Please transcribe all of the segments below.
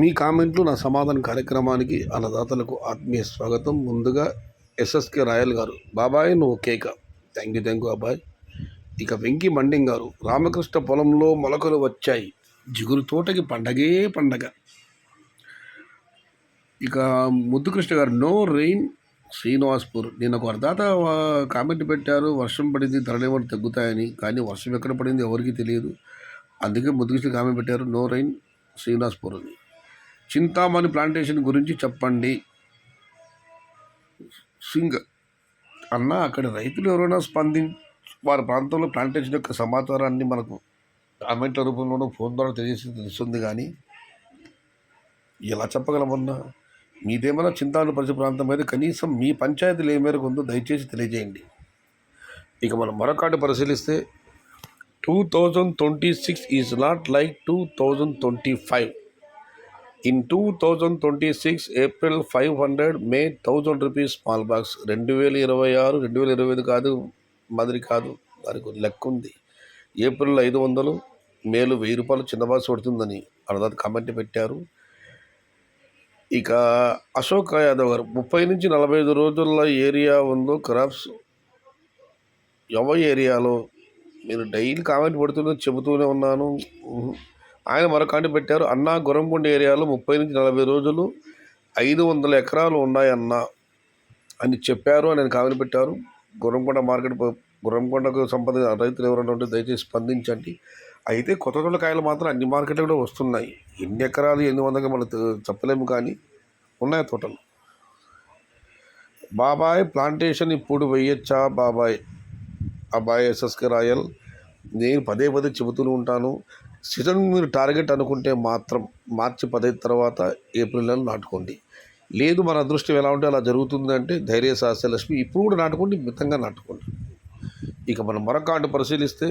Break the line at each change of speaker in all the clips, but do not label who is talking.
మీ కామెంట్లు నా సమాధాన కార్యక్రమానికి అన్నదాతలకు ఆత్మీయ స్వాగతం. ముందుగా ఎస్ఎస్కే రాయల్ గారు, బాబాయ్ నువ్వు కేక. థ్యాంక్ యూ అబ్బాయి. ఇక వెంకి మండింగ్ గారు, రామకృష్ణ పొలంలో మొలకలు వచ్చాయి, జిగురు తోటకి పండగే పండగ. ఇక ముద్దుకృష్ణ గారు, నో రెయిన్ శ్రీనివాస్పూర్. నేను ఒక అర్ధాత కామెంట్ పెట్టారు, వర్షం పడింది ధరలేమని తగ్గుతాయని. కానీ వర్షం ఎక్కడ పడింది ఎవరికి తెలియదు. అందుకే ముద్దుకృష్ణ కామెంట్ పెట్టారు, నో రెయిన్ శ్రీనివాస్పూర్ అని. చింతామణి ప్లాంటేషన్ గురించి చెప్పండి. సింగ్ అన్న, అక్కడ రైతులు ఎవరైనా వారి ప్రాంతంలో ప్లాంటేషన్ యొక్క సమాచారాన్ని మనకు కామెంట్ల రూపంలోనూ ఫోన్ ద్వారా తెలుస్తుంది. కానీ ఎలా చెప్పగలమన్నా? మీదేమైనా చింతామణి పరిసర ప్రాంతం అయితే కనీసం మీ పంచాయతీలు ఏ మేరకు ఉందో దయచేసి తెలియజేయండి. ఇక మనం మరొకటి పరిశీలిస్తే 2026 is not like 2025. In 2026 April 500, May 1000 rupees small box. 2026 2025 కాదు, మాదిరి కాదు, దానికి లెక్క ఉంది. ఏప్రిల్ 500, మేలు 1000 రూపాయలు చిన్న బాక్స్ పడుతుందని అన్నదాత కామెంట్ పెట్టారు. ఇక అశోక్ యాదవ్ గారు, 30 నుంచి 45 రోజుల ఏరియా ఉందో క్రాప్స్ ఏరియాలో మీరు డైలీ కామెంట్ పడుతుందో చెబుతూనే ఉన్నాను. ఆయన మరొకటి పెట్టారు, అన్నా గురంకొండ ఏరియాలో 30 నుంచి 40 రోజులు 500 ఎకరాలు ఉన్నాయన్నా అని చెప్పారు అని కామెంట్ పెట్టారు. గురంకొండకు సంబంధించిన రైతులు ఎవరైనా ఉంటే దయచేసి స్పందించండి. అయితే కొత్త కాయలు మాత్రం అన్ని మార్కెట్లు కూడా వస్తున్నాయి. ఎన్ని ఎకరాలు ఎన్ని వందగా మనం చెప్పలేము, కానీ ఉన్నాయి తోటలు. బాబాయ్ ప్లాంటేషన్ ఇప్పుడు వేయచ్చా బాబాయ్? అబ్బాయి ఎస్ఎస్కే రాయల్, నేను పదే చెబుతూనే ఉంటాను, సీజన్ మీరు టార్గెట్ అనుకుంటే మాత్రం మార్చి 15 తర్వాత ఏప్రిల్ నెలలో నాటుకోండి. లేదు మన అదృష్టం ఎలా ఉంటే అలా జరుగుతుంది అంటే ధైర్య సాహస్య లక్ష్మి ఇప్పుడు కూడా నాటుకోండి, మితంగా నాటుకోండి. ఇక మనం మరొక పరిశీలిస్తే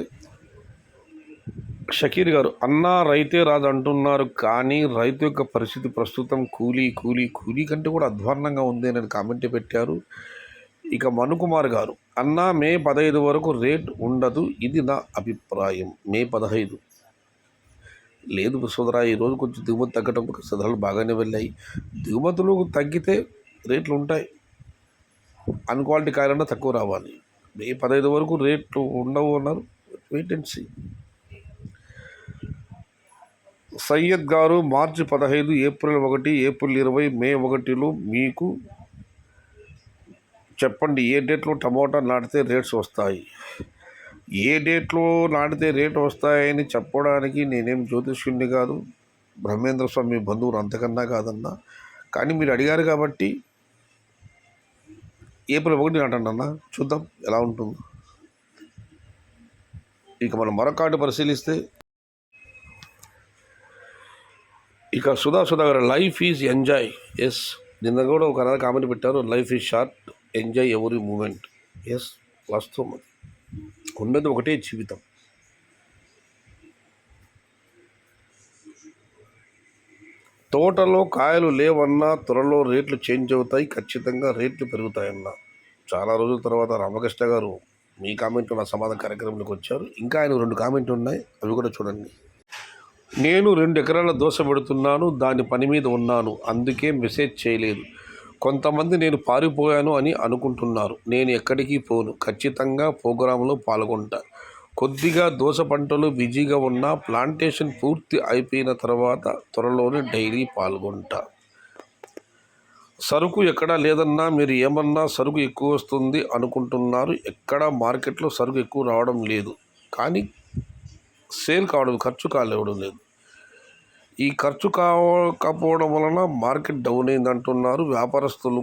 షకీర్ గారు, అన్నా రైతే రాదు అంటున్నారు, కానీ రైతు యొక్క పరిస్థితి ప్రస్తుతం కూలీ కంటే కూడా అధ్వాన్నంగా ఉంది అని కామెంట్ పెట్టారు. ఇక మనుకుమార్ గారు, అన్నా మే 15 వరకు రేట్ ఉండదు, ఇది నా అభిప్రాయం. మే 15 లేదు సోదరా, ఈరోజు కొంచెం దిగుమతి తగ్గడం ధరలు బాగానే వెళ్ళాయి. దిగుమతులు తగ్గితే రేట్లు ఉంటాయి. అన్క్వాలిటీ కాయలన్నా తక్కువ రావాలి. మే 15 వరకు రేట్లు ఉండవు అన్నారు, వెయిట్ అండ్ సీ. సయ్యద్ గారు, మార్చి 15, ఏప్రిల్ 1, ఏప్రిల్ 20, మే 1లో మీకు చెప్పండి ఏ డేట్లో టమోటా నాటితే రేట్స్ వస్తాయి. ఏ డేట్లో నాటితే రేటు వస్తాయని చెప్పడానికి నేనేం జ్యోతిష్యుడిని కాదు, బ్రహ్మేంద్ర స్వామి బంధువులు అంతకన్నా కాదన్నా. కానీ మీరు అడిగారు కాబట్టి ఏప్రిల్ 1 నాటండి అన్న, చూద్దాం ఎలా ఉంటుందో. ఇక మనం మరొకటి పరిశీలిస్తే ఇక సుధా గారు, లైఫ్ ఈజ్ ఎంజాయ్. ఎస్, నిన్న కూడా ఒక అన్నది కామెంట్ పెట్టారు, life is short, enjoy every moment. Yes, వాస్తవం. అది ఉన్నది ఒకటే జీవితం. తోటలో కాయలు లేవన్నా త్వరలో రేట్లు చేంజ్ అవుతాయి, ఖచ్చితంగా రేట్లు పెరుగుతాయన్నా. చాలా రోజుల తర్వాత రామకృష్ణ గారు మీ కామెంట్లు నా సమాధాన కార్యక్రమంలోకి వచ్చారు. ఇంకా ఆయన 2 కామెంట్లు ఉన్నాయి, అవి కూడా చూడండి. నేను 2 ఎకరాల దోస పెడుతున్నాను, దాని పని మీద ఉన్నాను, అందుకే మెసేజ్ చేయలేదు. కొంతమంది నేను పారిపోయాను అని అనుకుంటున్నారు. నేను ఎక్కడికి పోను, ఖచ్చితంగా ప్రోగ్రాంలో పాల్గొంటా. కొద్దిగా దోస పంటలు బిజీగా ఉన్న ప్లాంటేషన్ పూర్తి అయిపోయిన తర్వాత త్వరలోనే డైలీ పాల్గొంటా. సరుకు ఎక్కడా లేదన్నా, మీరు ఏమన్నా సరుకు ఎక్కువ వస్తుంది అనుకుంటున్నారు. ఎక్కడా మార్కెట్లో సరుకు ఎక్కువ రావడం లేదు, కానీ సేల్ కావడం, ఖర్చు కాలేవడం లేదు. ఈ ఖర్చు కాకపోవడం వలన మార్కెట్ డౌన్ అయింది అంటున్నారు వ్యాపారస్తులు.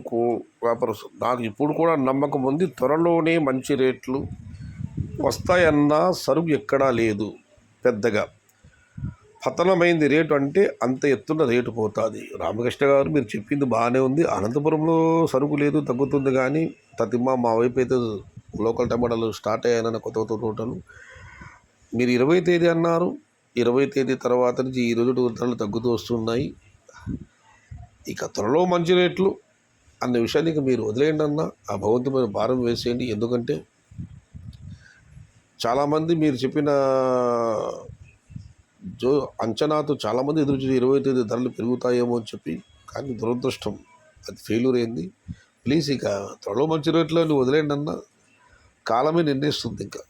నాకు ఇప్పుడు కూడా నమ్మకం ఉంది, త్వరలోనే మంచి రేట్లు వస్తాయన్నా సరుకు ఎక్కడా లేదు. పెద్దగా పతనమైంది రేటు అంటే అంత ఎత్తున రేటు పోతుంది. రామకృష్ణ గారు మీరు చెప్పింది బాగానే ఉంది. అనంతపురంలో సరుకు లేదు, తగ్గుతుంది, కానీ తతిమా మా వైపు అయితే లోకల్ టమాటాలు స్టార్ట్ అయ్యాయన్న కొత్త తోటలు. మీరు 20వ తేదీ అన్నారు, 20వ తేదీ తర్వాత నుంచి ఈ రోజు ధరలు తగ్గుతూ వస్తున్నాయి. ఇక త్వరలో మంచి రేట్లు అన్న విషయానికి మీరు వదిలేయండి అన్న, ఆ భగవంతుమైన భారం వేసేయండి. ఎందుకంటే చాలామంది మీరు చెప్పిన జో అంచనాతో చాలామంది ఎదురు చూసి 20వ తేదీ ధరలు పెరుగుతాయేమో అని చెప్పి, కానీ దురదృష్టం అది ఫెయిల్యూర్ అయింది. ప్లీజ్ ఇక త్వరలో మంచి రేట్లో వదిలేయండి అన్న, కాలమే నిర్ణయిస్తుంది. ఇంకా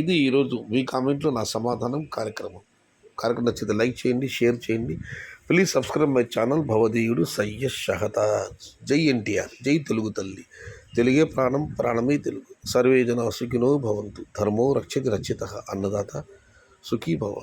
ఇది ఈరోజు మీ కామెంట్లో నా సమాధానం కార్యక్రమం నచ్చితే లైక్ చేయండి, షేర్ చేయండి. ప్లీజ్ సబ్స్క్రైబ్ మై ఛానల్ భవదీయుడు సయ్యద్ షహతాజ్. జై ఎన్టీఆర్, జై తెలుగు తల్లి. తెలుగే ప్రాణం, ప్రాణమే తెలుగు. సర్వే జన సుఖినో భవంతు. ధర్మో రక్షతి రక్షితః. అన్నదాత సుఖీ భవ.